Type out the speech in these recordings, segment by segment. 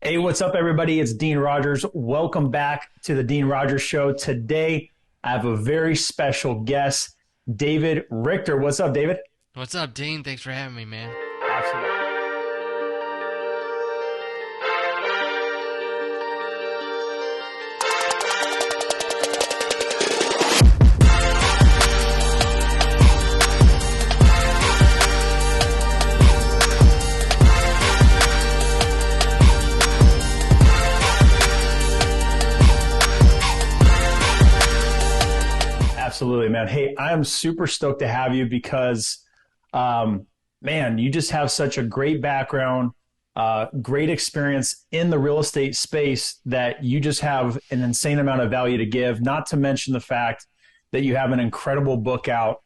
Hey, what's up, everybody? It's Dean Rogers. Welcome back to the Dean Rogers Show. Today, I have a very special guest, David Richter. What's up, David? What's up, Dean? Thanks for having me, man. Absolutely. Absolutely, man. Hey, I am super stoked to have you because, man, you just have such a great background, great experience in the real estate space that you just have an insane amount of value to give, not to mention the fact that you have an incredible book out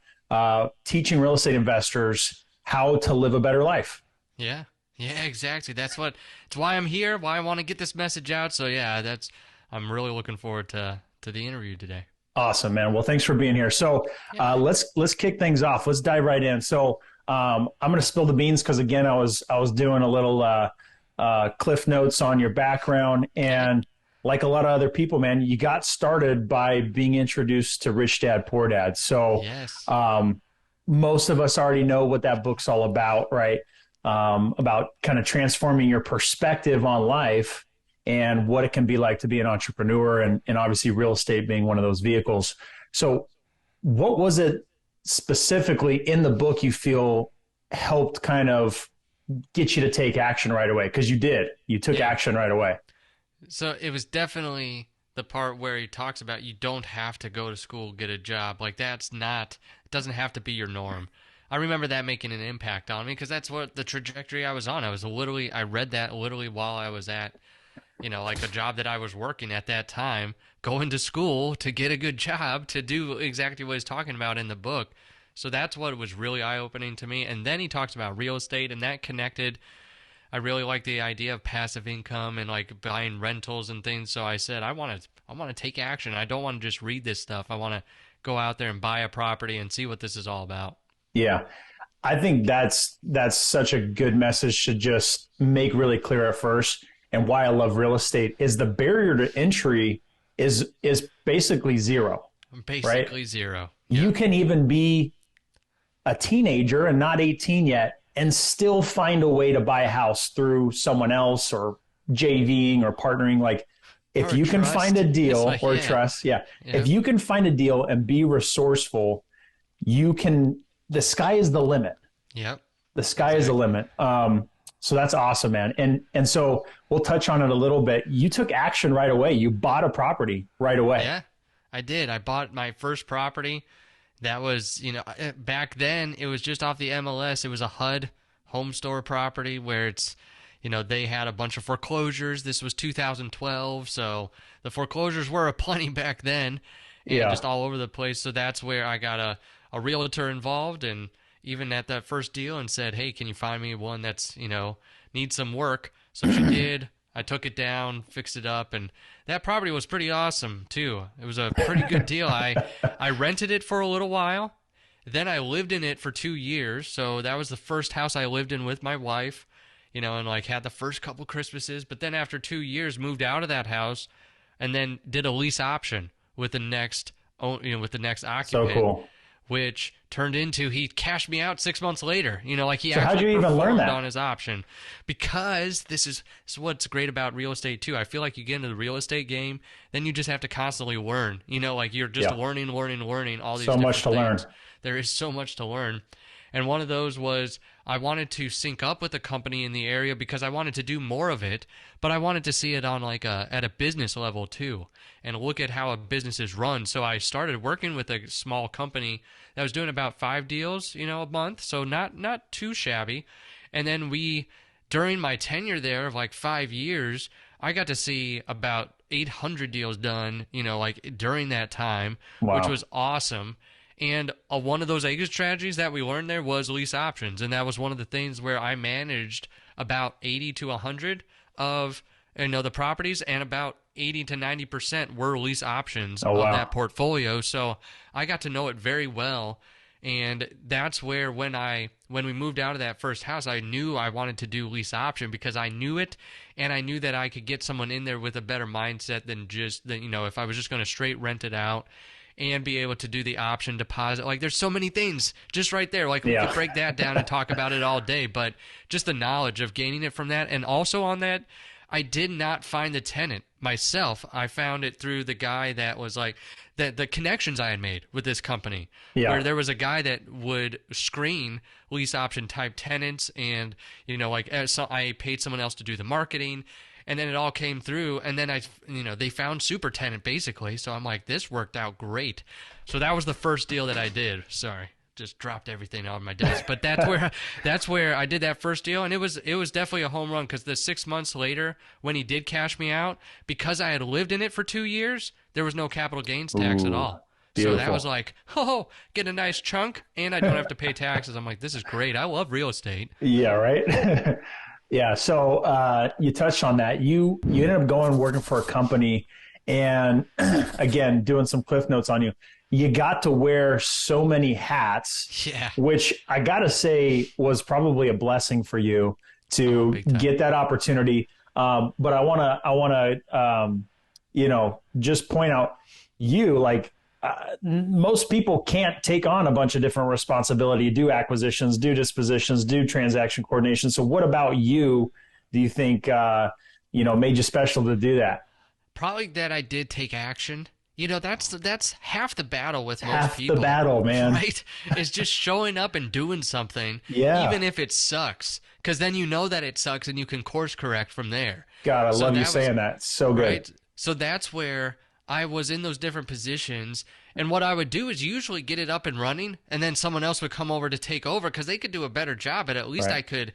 teaching real estate investors how to live a better life. Yeah, yeah, exactly. It's why I'm here, why I want to get this message out. So yeah, I'm really looking forward to the interview today. Awesome, man. Well, thanks for being here. So Yeah. let's kick things off. Let's dive right in. So I'm going to spill the beans because again, I was doing a little cliff notes on your background, Okay. and like a lot of other people, man, you got started by being introduced to Rich Dad Poor Dad. So Yes. most of us already know what that book's all about, right? About kind of transforming your perspective on life and what it can be like to be an entrepreneur, and obviously real estate being one of those vehicles. So, what was it specifically in the book you feel helped kind of get you to take action right away? Because you did, you took Yeah. action right away. So it was definitely the part where he talks about you don't have to go to school, get a job. Like it doesn't have to be your norm. I remember that making an impact on me because that's what the trajectory I was on. I read that literally while I was at like a job that I was working at that time, going to school to get a good job to do exactly what he's talking about in the book. So that's what was really eye opening to me. And then he talks about real estate, and that connected. I really like the idea of passive income and like buying rentals and things. So I said, I want to take action. I don't want to just read this stuff. I want to go out there and buy a property and see what this is all about. Yeah, I think that's such a good message to just make really clear at first. And why I love real estate is the barrier to entry is basically zero, right? Basically zero. You Yep. can even be a teenager and not 18 yet and still find a way to buy a house through someone else or JVing or partnering. Like if Or you can find a trust. It's deal like, or yeah. trust, yeah, if Yep. you can find a deal and be resourceful, you can, the sky is the limit. Yep. The sky is the Exactly. limit. So that's awesome, man. And so we'll touch on it a little bit. You took action right away. You bought a property right away. Yeah, I did. I bought my first property. That was, back then it was just off the MLS. It was a HUD home store property where they had a bunch of foreclosures. This was 2012, so the foreclosures were aplenty back then and Yeah. just all over the place. So that's where I got a realtor involved and even at that first deal and said, hey, can you find me one that's, needs some work? So she did. I took it down, fixed it up, and that property was pretty awesome too. It was a pretty good deal. I rented it for a little while. Then I lived in it for 2 years. So that was the first house I lived in with my wife, and like had the first couple Christmases. But then after 2 years, moved out of that house, and then did a lease option with with the next So occupant, cool. which turned into he cashed me out 6 months later. Like he So how'd actually you even learn performed that? on his option. Because this is what's great about real estate too. I feel like you get into the real estate game, then you just have to constantly learn. Like you're just Yeah. learning all these So much different to learn. things. There is so much to learn. And one of those was I wanted to sync up with a company in the area because I wanted to do more of it, but I wanted to see it on like at a business level too and look at how a business is run. So I started working with a small company that was doing about 5 deals, a month, so not too shabby. And then during my tenure there of like 5 years, I got to see about 800 deals done, like during that time, which Wow. was awesome. And one of those exit strategies that we learned there was lease options, and that was one of the things where I managed about 80 to 100 of the properties, and about 80 to 90% were lease options Oh of wow. that portfolio. So I got to know it very well, And that's where when we moved out of that first house, I knew I wanted to do lease option because I knew it, and I knew that I could get someone in there with a better mindset than if I was just going to straight rent it out and be able to do the option deposit. Like, there's so many things just right there. Like, we could break that down and talk about it all day, but just the knowledge of gaining it from that. And also on that, I did not find the tenant myself. I found it through the guy that was like the connections I had made with this company, where there was a guy that would screen lease option type tenants, and so I paid someone else to do the marketing, and then it all came through, and then they found super tenant basically. So I'm like, this worked out great. So that was the first deal that I did. Sorry. Just dropped everything on my desk, but that's where I did that first deal, and it was definitely a home run, because the 6 months later when he did cash me out, because I had lived in it for 2 years, there was no capital gains tax at all. Beautiful. So that was like, get a nice chunk, and I don't have to pay taxes. I'm like, this is great. I love real estate. Yeah, right. Yeah. So you touched on that. You ended up going working for a company, and again, doing some cliff notes on you. You got to wear so many hats, which I got to say was probably a blessing for you to get that opportunity. But I want to, just point out, most people can't take on a bunch of different responsibility, do acquisitions, do dispositions, do transaction coordination. So what about you, do you think, made you special to do that? Probably that I did take action. That's half the battle with most half people. The battle, man. Right? Is just showing up and doing something, even if it sucks. Because then you know that it sucks, and you can course correct from there. God, I love you saying that. It's so good. Right? So that's where I was in those different positions, and what I would do is usually get it up and running, and then someone else would come over to take over, because they could do a better job, but at least I could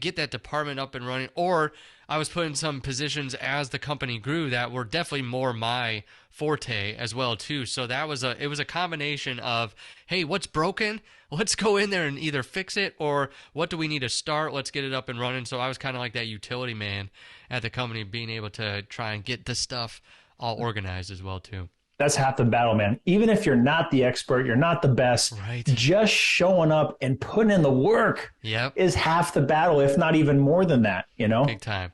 get that department up and running. Or I was put in some positions as the company grew that were definitely more my forte as well too. So it was a combination of, hey, what's broken? Let's go in there and either fix it, or what do we need to start? Let's get it up and running. So I was kind of like that utility man at the company, being able to try and get the stuff all organized as well too. That's half the battle, man. Even if you're not the expert, you're not the best, just showing up and putting in the work is half the battle, if not even more than that, Big time.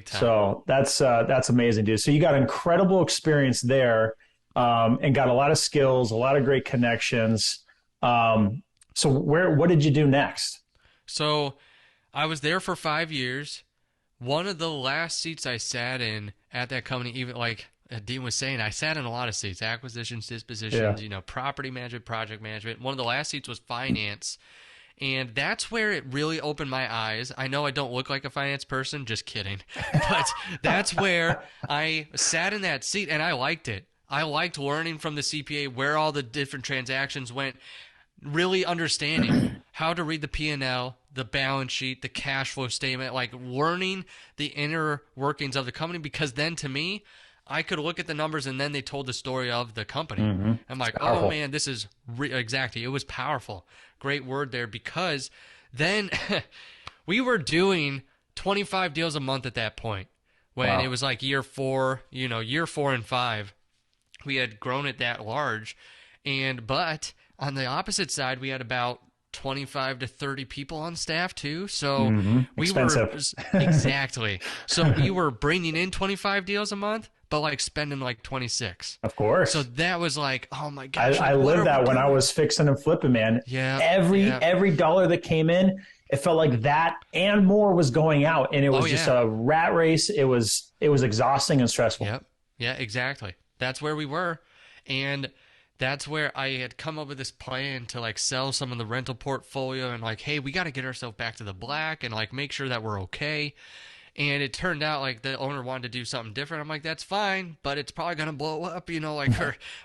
So that's amazing, dude. So you got incredible experience there, and got a lot of skills, a lot of great connections. So what did you do next? So I was there for 5 years. One of the last seats I sat in at that company, even like Dean was saying, I sat in a lot of seats: acquisitions, dispositions, property management, project management. One of the last seats was finance. And that's where it really opened my eyes. I know I don't look like a finance person, just kidding. But that's where I sat in that seat, and I liked it. I liked learning from the CPA where all the different transactions went, really understanding how to read the P&L, the balance sheet, the cash flow statement, like learning the inner workings of the company, because then to me, I could look at the numbers, and then they told the story of the company. I'm like, oh man, this is exactly. It was powerful. Great word there, because then we were doing 25 deals a month at that point, when it was like year 4 and 5. We had grown it that large, but on the opposite side, we had about 25 to 30 people on staff too. So Expensive. Exactly. So we were bringing in 25 deals a month, but like spending like 26. Of course. So that was like, oh my gosh. I lived that when I was fixing and flipping, man. Yeah. Every dollar that came in, it felt like that and more was going out. And it was just a rat race. It was exhausting and stressful. Yep. Yeah, exactly. That's where we were. And that's where I had come up with this plan to like sell some of the rental portfolio, and like, hey, we got to get ourselves back to the black and like make sure that we're okay. And it turned out like the owner wanted to do something different. I'm like, that's fine, but it's probably going to blow up,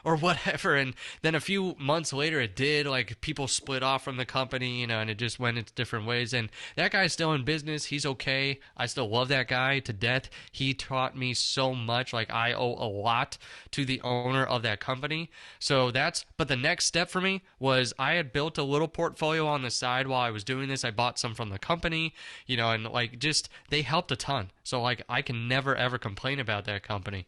or whatever. And then a few months later it did. Like, people split off from the company, and it just went its different ways. And that guy's still in business. He's okay. I still love that guy to death. He taught me so much. Like, I owe a lot to the owner of that company. So but the next step for me was I had built a little portfolio on the side while I was doing this. I bought some from the company, and like, just, they helped a ton. So like, I can never ever complain about that company.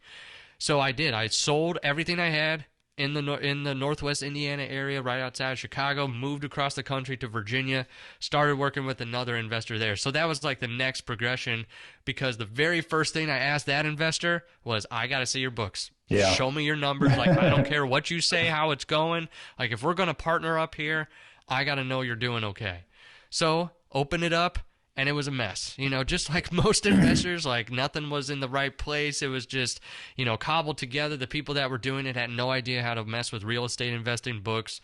So I did. I sold everything I had, in the Northwest Indiana area, right outside of Chicago. Moved across the country to Virginia. Started working with another investor there. So that was like the next progression, because the very first thing I asked that investor was, I got to see your books. Yeah. Show me your numbers. Like, I don't care what you say, how it's going. Like, if we're going to partner up here, I got to know you're doing okay. So open it up, and it was a mess. Just like most investors, like nothing was in the right place. It was just, cobbled together. The people that were doing it had no idea how to mess with real estate investing books.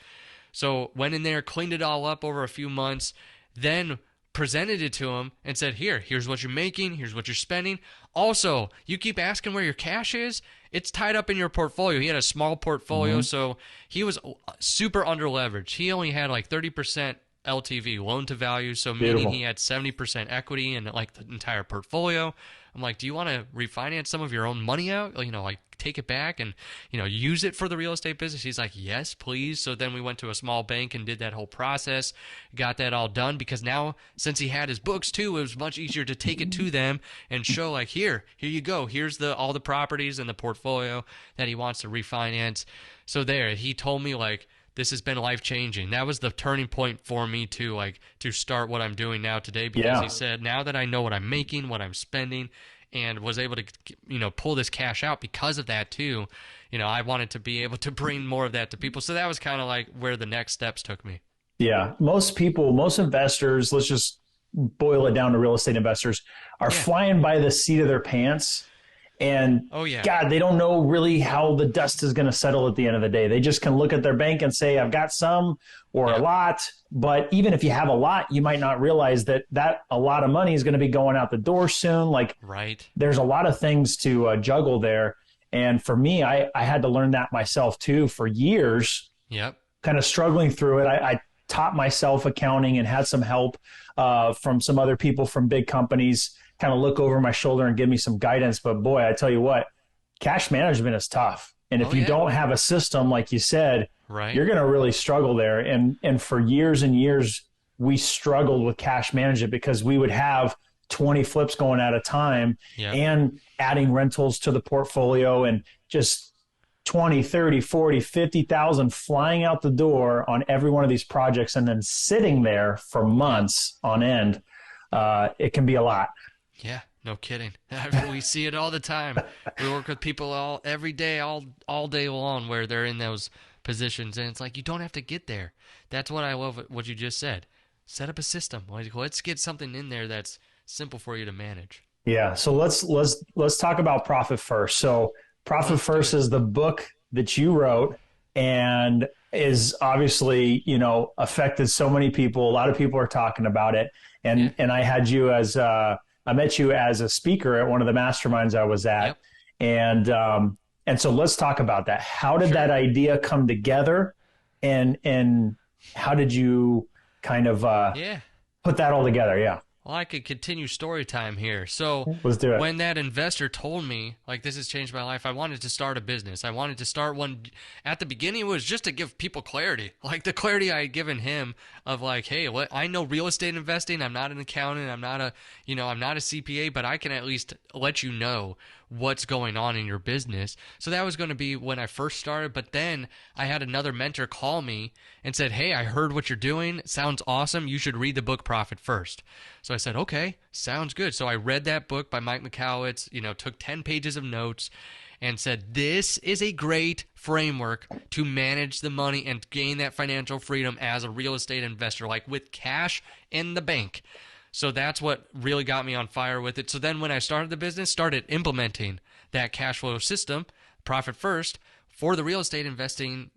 So went in there, cleaned it all up over a few months, then presented it to him and said, here's what you're making, here's what you're spending. Also, you keep asking where your cash is. It's tied up in your portfolio. He had a small portfolio, so he was super under leveraged. He only had like 30% LTV, loan to value, so meaning he had 70% equity in like the entire portfolio. I'm like, do you want to refinance some of your own money out? Like take it back and, use it for the real estate business? He's like, yes, please. So then we went to a small bank and did that whole process, got that all done, because now since he had his books too, it was much easier to take it to them and show like, here you go. Here's all the properties in the portfolio that he wants to refinance. So there, he told me like, this has been life-changing. That was the turning point for me to start what I'm doing now today, because he said, now that I know what I'm making, what I'm spending, and was able to, pull this cash out because of that too, I wanted to be able to bring more of that to people. So that was kind of like where the next steps took me. Yeah. Most investors, let's just boil it down to real estate investors, are flying by the seat of their pants. And God, they don't know really how the dust is going to settle at the end of the day. They just can look at their bank and say, I've got some or a lot. But even if you have a lot, you might not realize that a lot of money is going to be going out the door soon. Like, there's a lot of things to juggle there. And for me, I had to learn that myself too for years. Kind of struggling through it. I taught myself accounting and had some help from some other people from big companies, kind of look over my shoulder and give me some guidance. But boy, I tell you what, cash management is tough. And if you don't have a system, like you said, you're going to really struggle there. And for years and years, we struggled with cash management because we would have 20 flips going at a time and adding rentals to the portfolio, and just 20, 30, 40, 50,000 flying out the door on every one of these projects, and then sitting there for months on end. It can be a lot. Yeah, no kidding. We see it all the time. We work with people every day, all day long, where they're in those positions, and it's like, you don't have to get there. That's what I love what you just said. Set up a system. Like, let's get something in there that's simple for you to manage. Yeah. So let's talk about Profit First. So Profit First is the book that you wrote, and is obviously, affected so many people. A lot of people are talking about it. And I had you I met you as a speaker at one of the masterminds I was at. And so let's talk about that. How did that idea come together, and how did you kind of put that all together? Yeah. Well, I could continue story time here. So let's do it. When that investor told me, like, this has changed my life, I wanted to start a business. I wanted to start one. At the beginning, it was just to give people clarity, like the clarity I had given him of like, hey, I know real estate investing. I'm not an accountant. I'm not a CPA, but I can at least let you know what's going on in your business. So that was going to be when I first started. But then I had another mentor call me and said, hey, I heard what you're doing. It sounds awesome. You should read the book Profit First. So I said, okay, sounds good. So I read that book by Mike Michalowicz, took 10 pages of notes and said, this is a great framework to manage the money and gain that financial freedom as a real estate investor, like with cash in the bank. So that's what really got me on fire with it. So then when I started the business, started implementing that cash flow system, Profit First, for the real estate investing,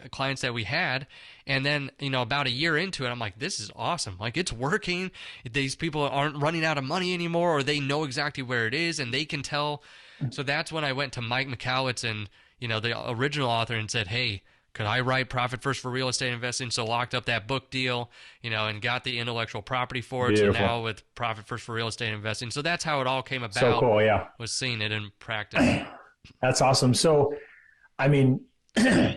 clients that we had. And then, about a year into it, I'm like, this is awesome. Like, it's working. These people aren't running out of money anymore, or they know exactly where it is and they can tell. So that's when I went to Mike Michalowicz and, the original author, and said, hey, could I write Profit First for real estate investing? So locked up that book deal, and got the intellectual property for it. Beautiful. So now with Profit First for real estate investing. So that's how it all came about. So cool, yeah. Was seeing it in practice. That's awesome. So, I mean,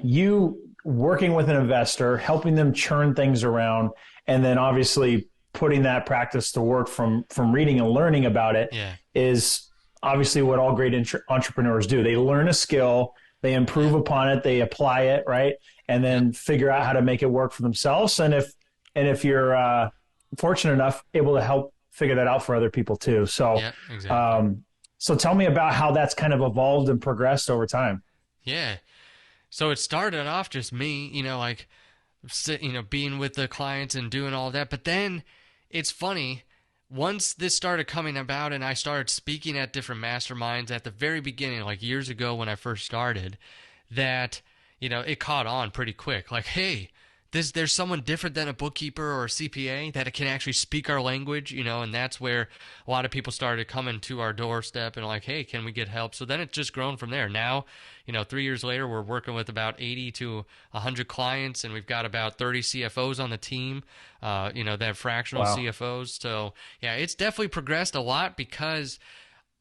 you working with an investor, helping them churn things around, and then obviously putting that practice to work from reading and learning about it is obviously what all great entrepreneurs do. They learn a skill, they improve upon it, they apply it, right? And Yep. then figure out how to make it work for themselves. And if you're fortunate enough, able to help figure that out for other people too. So, Yep. Exactly. um, so tell me about how that's kind of evolved and progressed over time. Yeah. So it started off just me, like being with the clients and doing all that. But then it's funny, once this started coming about and I started speaking at different masterminds at the very beginning, like years ago when I first started, that, it caught on pretty quick. Like, hey, there's someone different than a bookkeeper or a CPA that can actually speak our language, and that's where a lot of people started coming to our doorstep and like, hey, can we get help? So then it's just grown from there. Now, 3 years later, we're working with about 80 to 100 clients, and we've got about 30 CFOs on the team, that have fractional Wow. CFOs. So yeah, it's definitely progressed a lot because,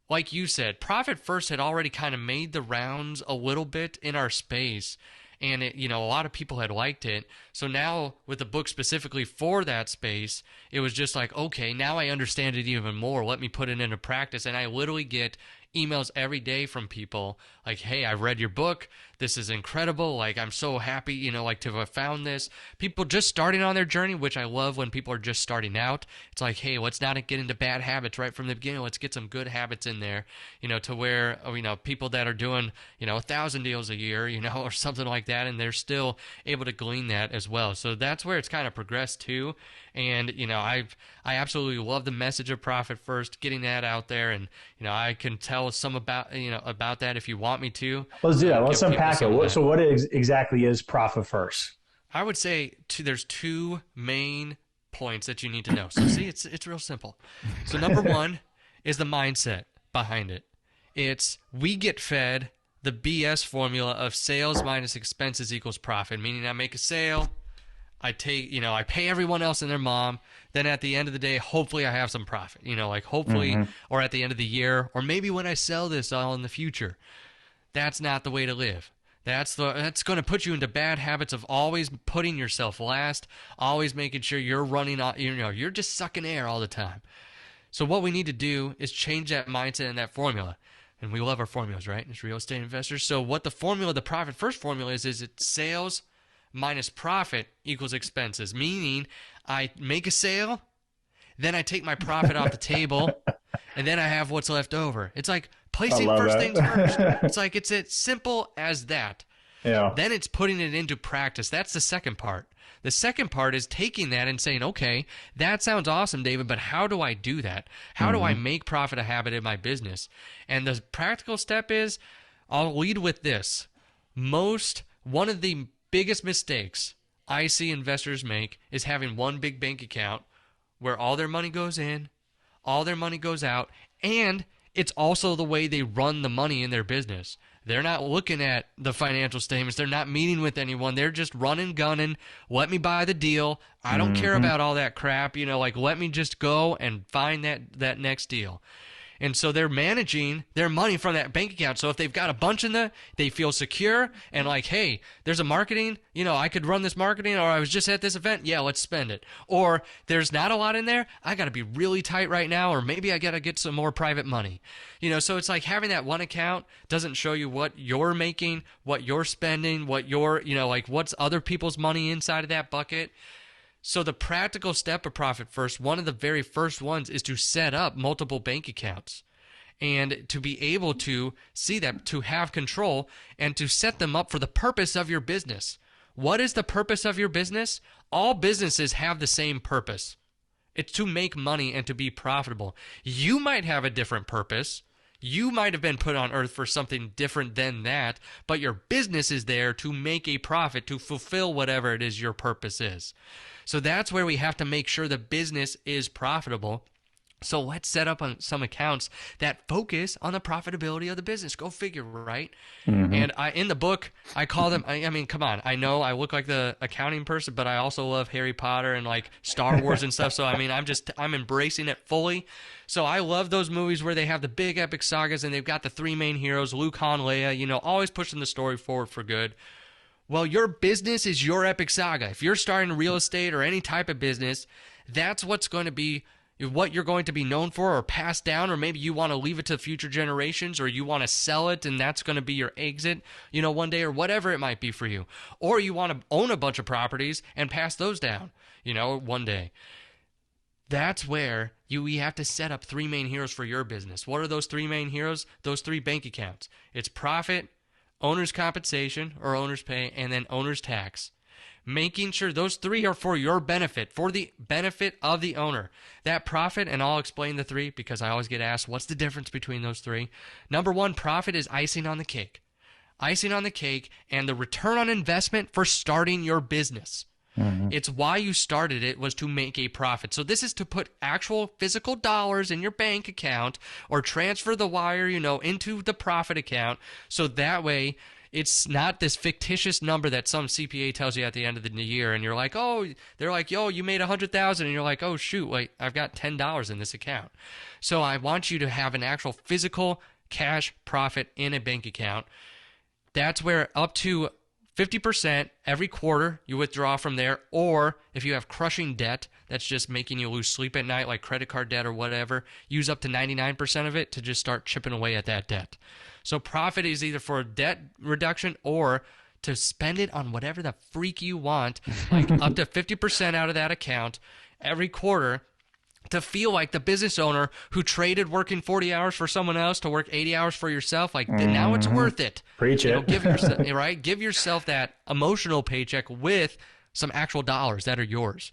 like you said, Profit First had already kind of made the rounds a little bit in our space, and a lot of people had liked it. So now with the book specifically for that space, it was just like, okay, now I understand it even more. Let me put it into practice. And I literally get emails every day from people like, hey, I read your book. This is incredible. Like, I'm so happy, like to have found this. People just starting on their journey, which I love when people are just starting out. It's like, hey, let's not get into bad habits right from the beginning. Let's get some good habits in there, to where, people that are doing, 1,000 deals a year, or something like that, and they're still able to glean that as well. So that's where it's kind of progressed too. And, I absolutely love the message of Profit First, getting that out there. And, I can tell some about that if you want me to. Let's do that. Let's Give people unpack it. some of that. So, what exactly is profit first? I would say there's two main points that you need to know. So see, it's real simple. So number one is the mindset behind it. It's we get fed the BS formula of sales minus expenses equals profit, meaning I make a sale, I pay everyone else and their mom. Then at the end of the day, hopefully I have some profit, like hopefully, or at the end of the year, or maybe when I sell this all in the future. That's not the way to live. That's going to put you into bad habits of always putting yourself last, always making sure you're running on, you're just sucking air all the time. So what we need to do is change that mindset and that formula. And we love our formulas, right? As real estate investors. So what the Profit First formula is it's sales minus profit equals expenses, meaning I make a sale, then I take my profit off the table, and then I have what's left over. It's like I placing love first things first. that. It's like it's as simple as that. Yeah. Then it's putting it into practice. That's the second part. The second part is taking that and saying, okay, that sounds awesome, David, but how do I do that? How do I make profit a habit in my business? And the practical step is, I'll lead with this. One of the biggest mistakes I see investors make is having one big bank account where all their money goes in, all their money goes out, and it's also the way they run the money in their business. They're not looking at the financial statements. They're not meeting with anyone. They're just running, gunning. Let me buy the deal. I don't care about all that crap. Let me just go and find that next deal. And so they're managing their money from that bank account. So if they've got a bunch in there, they feel secure and like, hey, there's a marketing, I could run this marketing, or I was just at this event. Yeah, let's spend it. Or there's not a lot in there. I got to be really tight right now, or maybe I got to get some more private money. So it's like having that one account doesn't show you what you're making, what you're spending, what you're, what's other people's money inside of that bucket. So the practical step of Profit First, one of the very first ones, is to set up multiple bank accounts and to be able to see that, to have control, and to set them up for the purpose of your business. What is the purpose of your business? All businesses have the same purpose. It's to make money and to be profitable. You might have a different purpose. You might have been put on earth for something different than that, but your business is there to make a profit, to fulfill whatever it is your purpose is. So that's where we have to make sure the business is profitable. So let's set up on some accounts that focus on the profitability of the business. Go figure, right? And in the book, I call them, I mean, come on. I know I look like the accounting person, but I also love Harry Potter and like Star Wars and stuff. So, I mean, I'm embracing it fully. So I love those movies where they have the big epic sagas and they've got the three main heroes, Luke, Han, Leia, always pushing the story forward for good. Well, your business is your epic saga. If you're starting real estate or any type of business, that's what's going to be what you're going to be known for or pass down, or maybe you want to leave it to future generations, or you want to sell it and that's going to be your exit, one day, or whatever it might be for you. Or you want to own a bunch of properties and pass those down, one day. That's where we have to set up three main heroes for your business. What are those three main heroes? Those three bank accounts. It's profit, owner's compensation or owner's pay, and then owner's tax. Making sure those three are for your benefit, for the benefit of the owner. That profit, and I'll explain the three because I always get asked, what's the difference between those three? Number one, profit is icing on the cake. Icing on the cake and the return on investment for starting your business. Mm-hmm. It's why you started it, was to make a profit. So this is to put actual physical dollars in your bank account or transfer the wire, into the profit account. So that way it's not this fictitious number that some CPA tells you at the end of the year, and you're like, oh, they're like, yo, you made $100,000, and you're like, oh shoot, wait, I've got $10 in this account. So I want you to have an actual physical cash profit in a bank account. That's where up to 50% every quarter you withdraw from there, or if you have crushing debt that's just making you lose sleep at night, like credit card debt or whatever, use up to 99% of it to just start chipping away at that debt. So profit is either for debt reduction or to spend it on whatever the freak you want, like up to 50% out of that account every quarter, to feel like the business owner who traded working 40 hours for someone else to work 80 hours for yourself. Like, now it's worth it. Preach it. Give yourself, right? Give yourself that emotional paycheck with some actual dollars that are yours.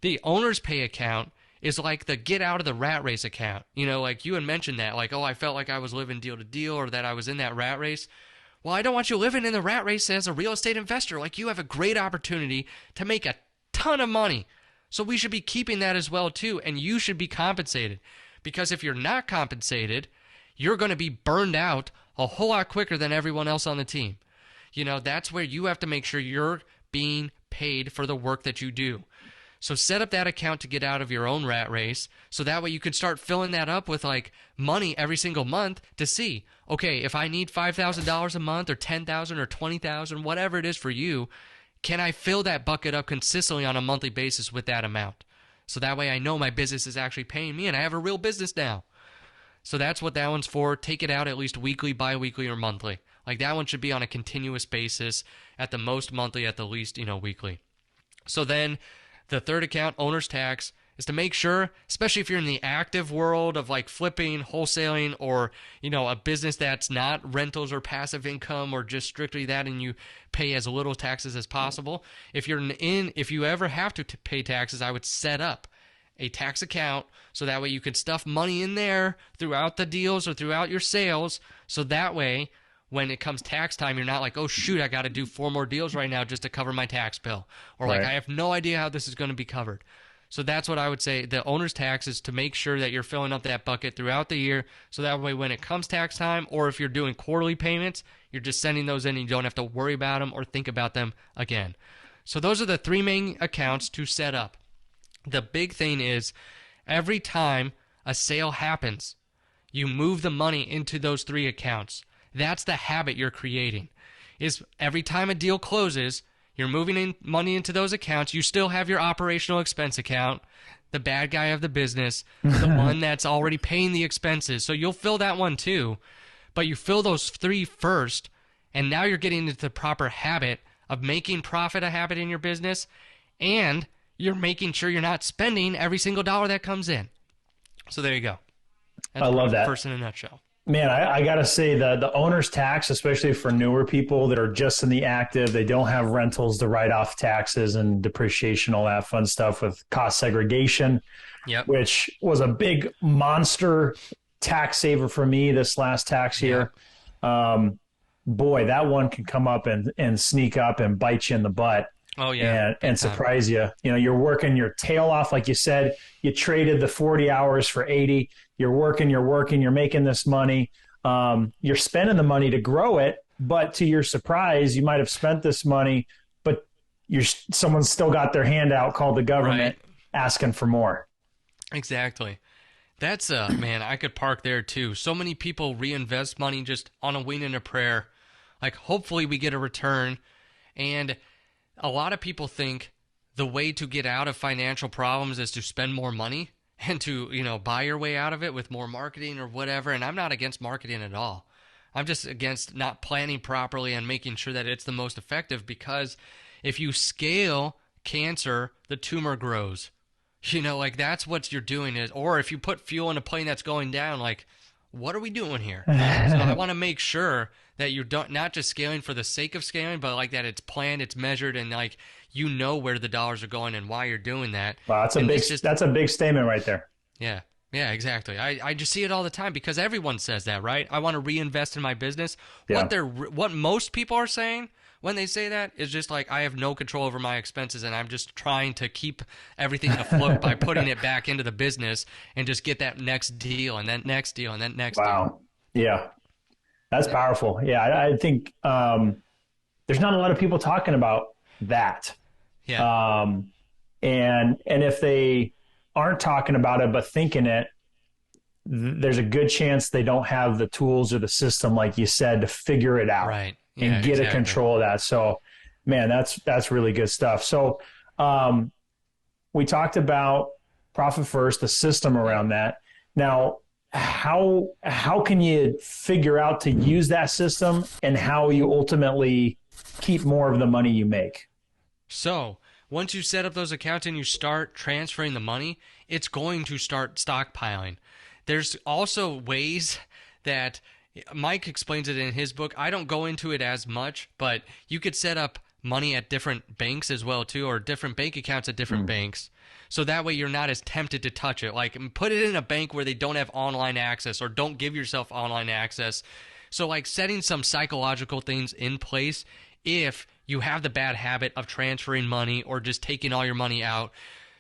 The owner's pay account is like the get out of the rat race account. Like you had mentioned that, like, oh, I felt like I was living deal to deal, or that I was in that rat race. Well, I don't want you living in the rat race as a real estate investor. Like, you have a great opportunity to make a ton of money. So we should be keeping that as well too, and you should be compensated. Because if you're not compensated, you're going to be burned out a whole lot quicker than everyone else on the team. That's where you have to make sure you're being paid for the work that you do. So set up that account to get out of your own rat race, so that way you can start filling that up with like money every single month to see, okay, if I need $5,000 a month or $10,000 or $20,000, whatever it is for you, can I fill that bucket up consistently on a monthly basis with that amount? So that way I know my business is actually paying me and I have a real business now. So that's what that one's for. Take it out at least weekly, bi-weekly, or monthly. Like, that one should be on a continuous basis, at the most monthly, at the least, weekly. So then the third account, owner's tax, is to make sure, especially if you're in the active world of like flipping, wholesaling, or, a business that's not rentals or passive income or just strictly that, and you pay as little taxes as possible. If you ever have to pay taxes, I would set up a tax account so that way you can stuff money in there throughout the deals or throughout your sales. So that way, when it comes tax time, you're not like, oh shoot, I got to do 4 more deals right now just to cover my tax bill. Or like, I have no idea how this is going to be covered. So that's what I would say. The owner's tax is to make sure that you're filling up that bucket throughout the year. So that way when it comes tax time, or if you're doing quarterly payments, you're just sending those in and you don't have to worry about them or think about them again. So those are the 3 main accounts to set up. The big thing is, every time a sale happens, you move the money into those 3 accounts. That's the habit you're creating. Is every time a deal closes, you're moving in money into those accounts. You still have your operational expense account, the bad guy of the business, the one that's already paying the expenses. So you'll fill that one too, but you fill those 3 first, and now you're getting into the proper habit of making profit a habit in your business, and you're making sure you're not spending every single dollar that comes in. So there you go. That's I love that. First in a nutshell. Man, I got to say the owner's tax, especially for newer people that are just in the active, they don't have rentals to write off taxes and depreciation, all that fun stuff with cost segregation, which was a big monster tax saver for me this last tax year. Boy, that one can come up and sneak up and bite you in the butt. Oh, yeah. And surprise you. You're working your tail off. Like you said, you traded the 40 hours for 80. You're working, you're making this money. You're spending the money to grow it. But to your surprise, you might have spent this money, but someone's still got their hand out called the government asking for more. Exactly. That's, man, I could park there too. So many people reinvest money just on a wing and a prayer. Like, hopefully we get a return. And a lot of people think the way to get out of financial problems is to spend more money. and to, buy your way out of it with more marketing or whatever. And I'm not against marketing at all. I'm just against not planning properly and making sure that it's the most effective, because if you scale cancer, the tumor grows. Like that's what you're doing is, or if you put fuel in a plane that's going down, like, what are we doing here? So I want to make sure that you're not just scaling for the sake of scaling, but like that it's planned, it's measured, and like where the dollars are going and why you're doing that. Wow, that's a big statement right there. Yeah. Yeah, exactly. I just see it all the time because everyone says that, right? I want to reinvest in my business. Yeah. What most people are saying when they say that is just like, I have no control over my expenses and I'm just trying to keep everything afloat by putting it back into the business and just get that next deal and that next deal and that next deal. Wow. Yeah. That's powerful. Yeah, I think there's not a lot of people talking about that. Yeah. And if they aren't talking about it but thinking it, there's a good chance they don't have the tools or the system, like you said, to figure it out, right? Yeah, and get a control of that. So, man, that's really good stuff. So, we talked about profit first, the system around that. Now, how can you figure out to use that system and how you ultimately keep more of the money you make? So once you set up those accounts and you start transferring the money, it's going to start stockpiling. There's also ways that Mike explains it in his book. I don't go into it as much, but you could set up money at different banks as well too, or different bank accounts at different banks. So that way you're not as tempted to touch it. Like, put it in a bank where they don't have online access, or don't give yourself online access. So like setting some psychological things in place if you have the bad habit of transferring money or just taking all your money out.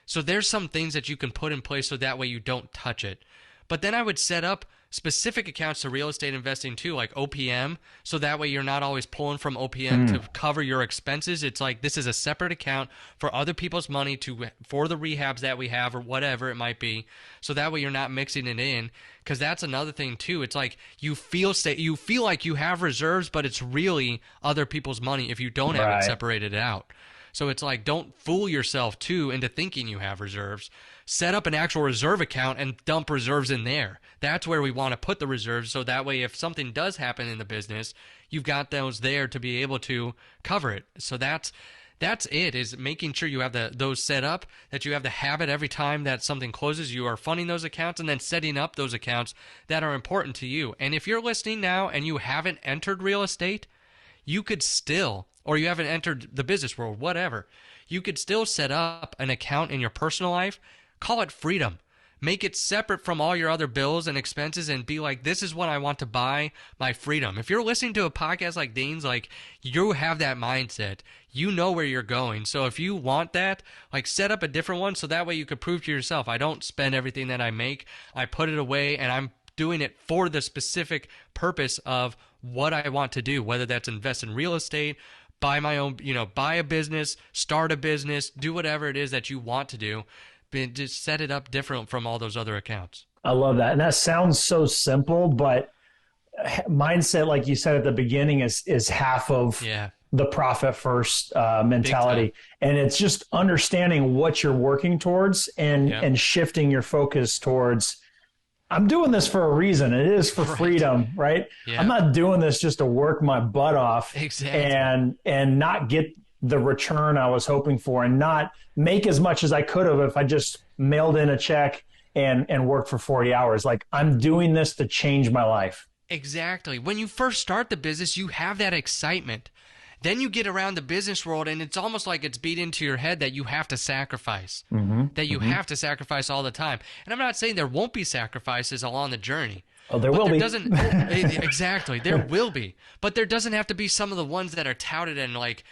So there's some things that you can put in place so that way you don't touch it. But then I would set up specific accounts to real estate investing too, like OPM, so that way you're not always pulling from OPM to cover your expenses. It's like, this is a separate account for other people's money for the rehabs that we have or whatever it might be. So that way you're not mixing it in, because that's another thing too. It's like you feel like you have reserves, but it's really other people's money if you don't have it separated out. So it's like, don't fool yourself too into thinking you have reserves. Set up an actual reserve account and dump reserves in there. That's where we want to put the reserves, so that way if something does happen in the business, you've got those there to be able to cover it. So that's it, is making sure you have those set up, that you have the habit every time that something closes, you are funding those accounts and then setting up those accounts that are important to you. And if you're listening now and you haven't entered real estate, you could still, or you haven't entered the business world, whatever, you could still set up an account in your personal life. Call it freedom. Make it separate from all your other bills and expenses and be like, this is what I want to buy my freedom. If you're listening to a podcast like Dane's, like, you have that mindset. You know where you're going. So if you want that, like, set up a different one so that way you could prove to yourself, I don't spend everything that I make. I put it away and I'm doing it for the specific purpose of what I want to do, whether that's invest in real estate, buy my own, buy a business, start a business, do whatever it is that you want to do. Just set it up different from all those other accounts. I love that. And that sounds so simple, but mindset, like you said at the beginning, is half of the profit first mentality. And it's just understanding what you're working towards and shifting your focus towards, I'm doing this for a reason. It is for freedom, right? Yeah. I'm not doing this just to work my butt off and not get the return I was hoping for, and not make as much as I could have if I just mailed in a check and worked for 40 hours. Like, I'm doing this to change my life. Exactly. When you first start the business, you have that excitement. Then you get around the business world and it's almost like it's beat into your head that you have to sacrifice, that you have to sacrifice all the time. And I'm not saying there won't be sacrifices along the journey. Oh, there will be. Exactly. There will be. But there doesn't have to be some of the ones that are touted and like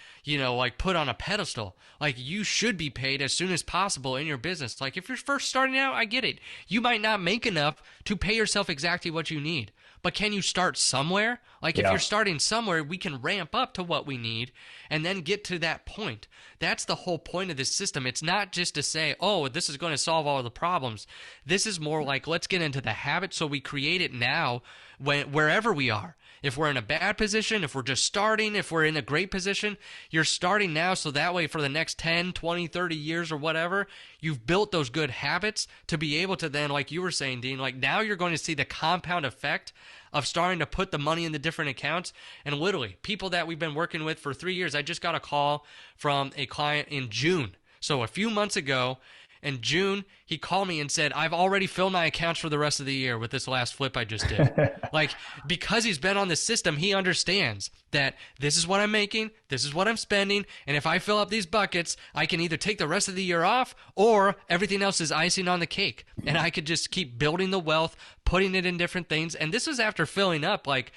put on a pedestal. Like, you should be paid as soon as possible in your business. Like, if you're first starting out, I get it. You might not make enough to pay yourself exactly what you need. But can you start somewhere? Like, if you're starting somewhere, we can ramp up to what we need and then get to that point. That's the whole point of this system. It's not just to say, oh, this is going to solve all the problems. This is more like, let's get into the habit so we create it now wherever we are. If we're in a bad position, if we're just starting, if we're in a great position, you're starting now so that way for the next 10, 20, 30 years or whatever, you've built those good habits to be able to then, like you were saying, Dean, like now you're going to see the compound effect of starting to put the money in the different accounts. And literally, people that we've been working with for 3 years, I just got a call from a client in June. So a few months ago, in June, he called me and said, I've already filled my accounts for the rest of the year with this last flip I just did. Like, because he's been on the system, he understands that this is what I'm making, this is what I'm spending, and if I fill up these buckets, I can either take the rest of the year off or everything else is icing on the cake. And I could just keep building the wealth, putting it in different things. And this was after filling up, like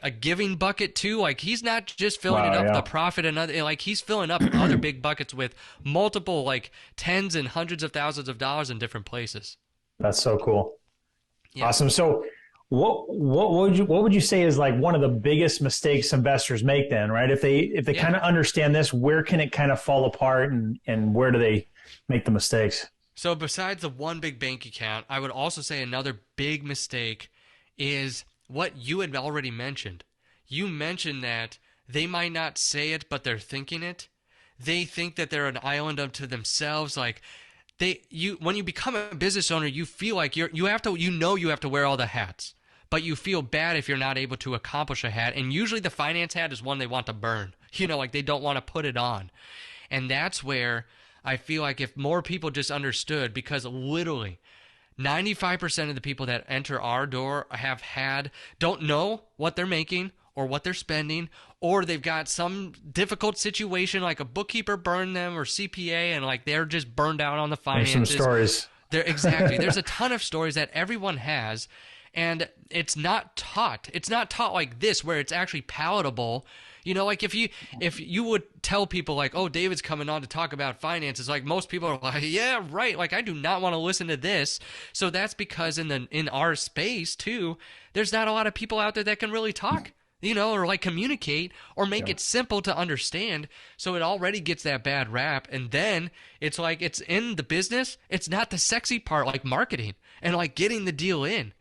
a giving bucket too. Like he's not just filling it up the profit and other, like he's filling up other big buckets with multiple like tens and hundreds of thousands of dollars in different places. That's so cool. Yeah. Awesome. So what would you say is like one of the biggest mistakes investors make then, right? If they kind of understand this, where can it kind of fall apart and where do they make the mistakes? So besides the one big bank account, I would also say another big mistake is what you had already mentioned. You mentioned that they might not say it, but they're thinking it. They think that they're an island unto themselves. Like when you become a business owner, you feel like you have to wear all the hats, but you feel bad if you're not able to accomplish a hat. And usually the finance hat is one they want to burn. Like they don't want to put it on. And that's where I feel like if more people just understood, because literally 95% of the people that enter our door don't know what they're making or what they're spending, or they've got some difficult situation like a bookkeeper burned them or CPA and like they're just burned out on the finances. There's some stories. Exactly. There's a ton of stories that everyone has, and it's not taught. It's not taught like this where it's actually palatable. Like if you would tell people like, oh, David's coming on to talk about finances, like most people are like, yeah, right. Like I do not want to listen to this. So that's because in our space too, there's not a lot of people out there that can really talk, or like communicate or make it simple to understand. So it already gets that bad rap. And then it's like, it's in the business. It's not the sexy part, like marketing and like getting the deal in.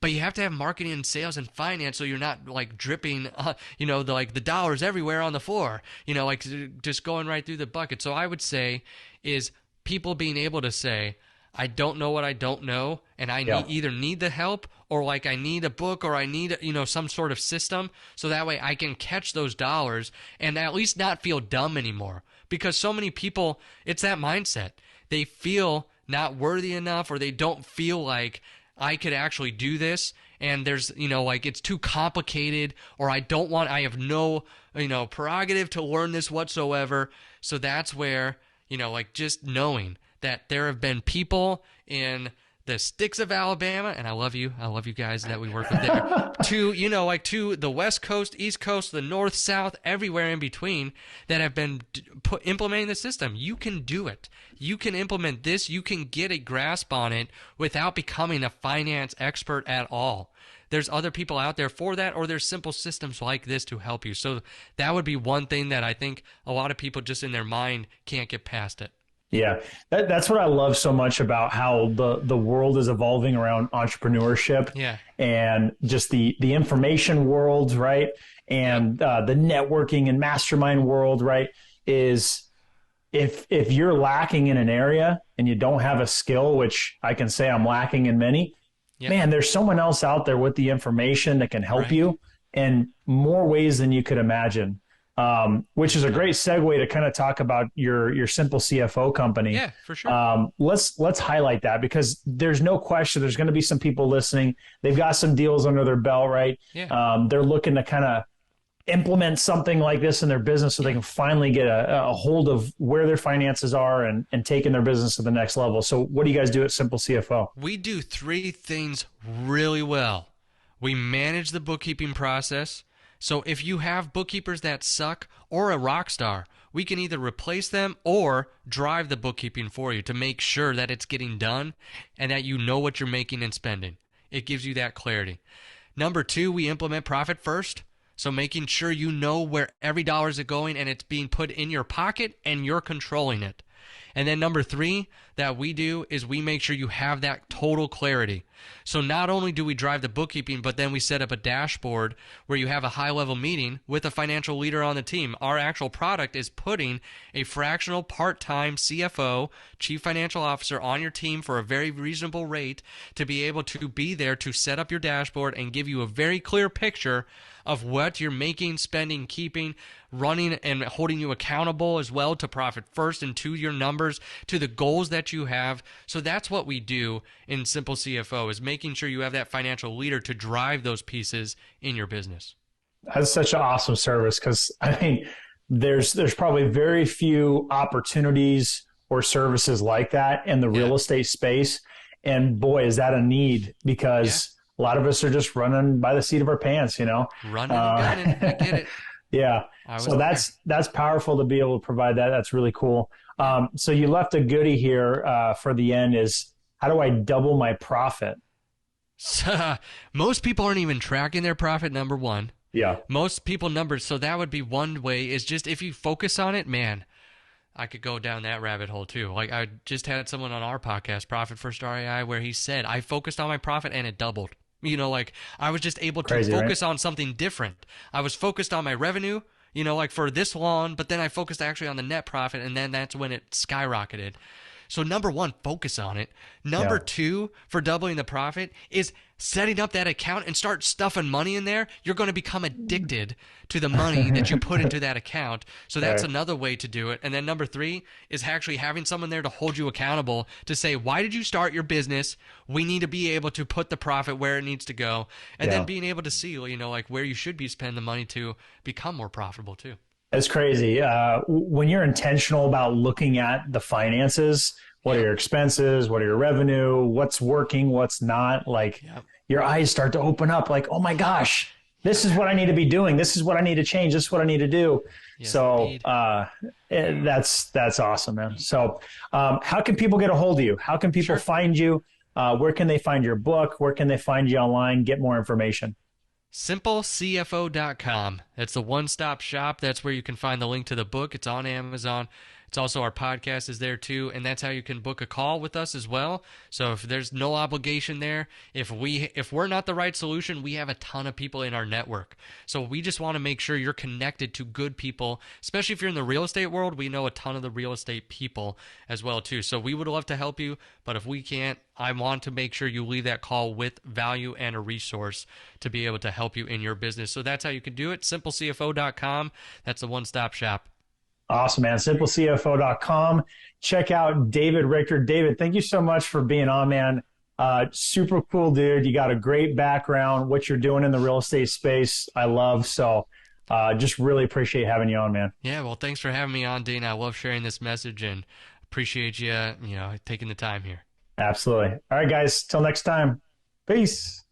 But you have to have marketing and sales and finance so you're not like dripping, the dollars everywhere on the floor, like just going right through the bucket. So I would say is people being able to say, I don't know what I don't know, and I either need the help or like I need a book or I need, some sort of system so that way I can catch those dollars and at least not feel dumb anymore. Because so many people, it's that mindset. They feel not worthy enough or they don't feel like I could actually do this, and there's, like it's too complicated, or I have no, prerogative to learn this whatsoever. So that's where, like just knowing that there have been people in the sticks of Alabama, and I love you guys that we work with there, to the West Coast, East Coast, the North, South, everywhere in between that have been implementing the system. You can do it. You can implement this. You can get a grasp on it without becoming a finance expert at all. There's other people out there for that, or there's simple systems like this to help you. So that would be one thing that I think a lot of people just in their mind can't get past it. Yeah, that's what I love so much about how the world is evolving around entrepreneurship. Yeah. And just the information world, right? And the networking and mastermind world, right? Is if you're lacking in an area and you don't have a skill, which I can say I'm lacking in many, man, there's someone else out there with the information that can help you in more ways than you could imagine. Which is a great segue to kind of talk about your Simple CFO company. Yeah, for sure. Let's highlight that because there's no question there's going to be some people listening. They've got some deals under their belt, right? Yeah. They're looking to kind of implement something like this in their business so they can finally get a hold of where their finances are and taking their business to the next level. So what do you guys do at Simple CFO? We do 3 things really well. We manage the bookkeeping process. So if you have bookkeepers that suck or a rock star, we can either replace them or drive the bookkeeping for you to make sure that it's getting done and that you know what you're making and spending. It gives you that clarity. Number 2, we implement profit first. So making sure you know where every dollar is going and it's being put in your pocket and you're controlling it. And then number three that we do is we make sure you have that total clarity. So not only do we drive the bookkeeping, but then we set up a dashboard where you have a high-level meeting with a financial leader on the team. Our actual product is putting a fractional part-time CFO, Chief Financial Officer, on your team for a very reasonable rate to be able to be there to set up your dashboard and give you a very clear picture of what you're making, spending, keeping, running, and holding you accountable as well to profit first and to your numbers, to the goals that you have. So that's what we do in Simple CFO, is making sure you have that financial leader to drive those pieces in your business. That's such an awesome service, because I mean, there's probably very few opportunities or services like that in the real estate space. And boy, is that a need, because a lot of us are just running by the seat of our pants, you know. Running and gunning. I get it. Yeah. So that's powerful to be able to provide that. That's really cool. So you left a goodie here for the end, is how do I double my profit? So, most people aren't even tracking their profit, number one. Yeah. Most people numbers. So that would be one way, is just if you focus on it, man, I could go down that rabbit hole too. Like I just had someone on our podcast, Profit First REI, where he said, I focused on my profit and it doubled. You know, like I was just able to focus on something different. I was focused on my revenue, you know, like for this long, but then I focused actually on the net profit, and then that's when it skyrocketed. So number one, focus on it. Number two, for doubling the profit, is setting up that account and start stuffing money in there. You're going to become addicted to the money that you put into that account. So that's another way to do it. And then number three is actually having someone there to hold you accountable, to say, why did you start your business? We need to be able to put the profit where it needs to go. And then being able to see, you know, like where you should be spending the money to become more profitable too. It's crazy. When you're intentional about looking at the finances, what are your expenses? What are your revenue? What's working? What's not? Like your eyes start to open up, like, oh my gosh, this is what I need to be doing. This is what I need to change. This is what I need to do. Yes, so that's awesome, man. So how can people get a hold of you? How can people find you? Where can they find your book? Where can they find you online? Get more information. SimpleCFO.com. That's the one-stop shop. That's where you can find the link to the book. It's on Amazon. It's also, our podcast is there too, and that's how you can book a call with us as well. So if there's no obligation there, if we're not the right solution, we have a ton of people in our network. So we just want to make sure you're connected to good people, especially if you're in the real estate world. We know a ton of the real estate people as well too. So we would love to help you, but if we can't, I want to make sure you leave that call with value and a resource to be able to help you in your business. So that's how you can do it. SimpleCFO.com. That's the one-stop shop. Awesome, man. SimpleCFO.com. Check out David Richter. David, thank you so much for being on, man. Super cool dude. You got a great background. What you're doing in the real estate space, I love. So just really appreciate having you on, man. Yeah, well, thanks for having me on, Dean. I love sharing this message and appreciate you, taking the time here. Absolutely. All right, guys. Till next time. Peace.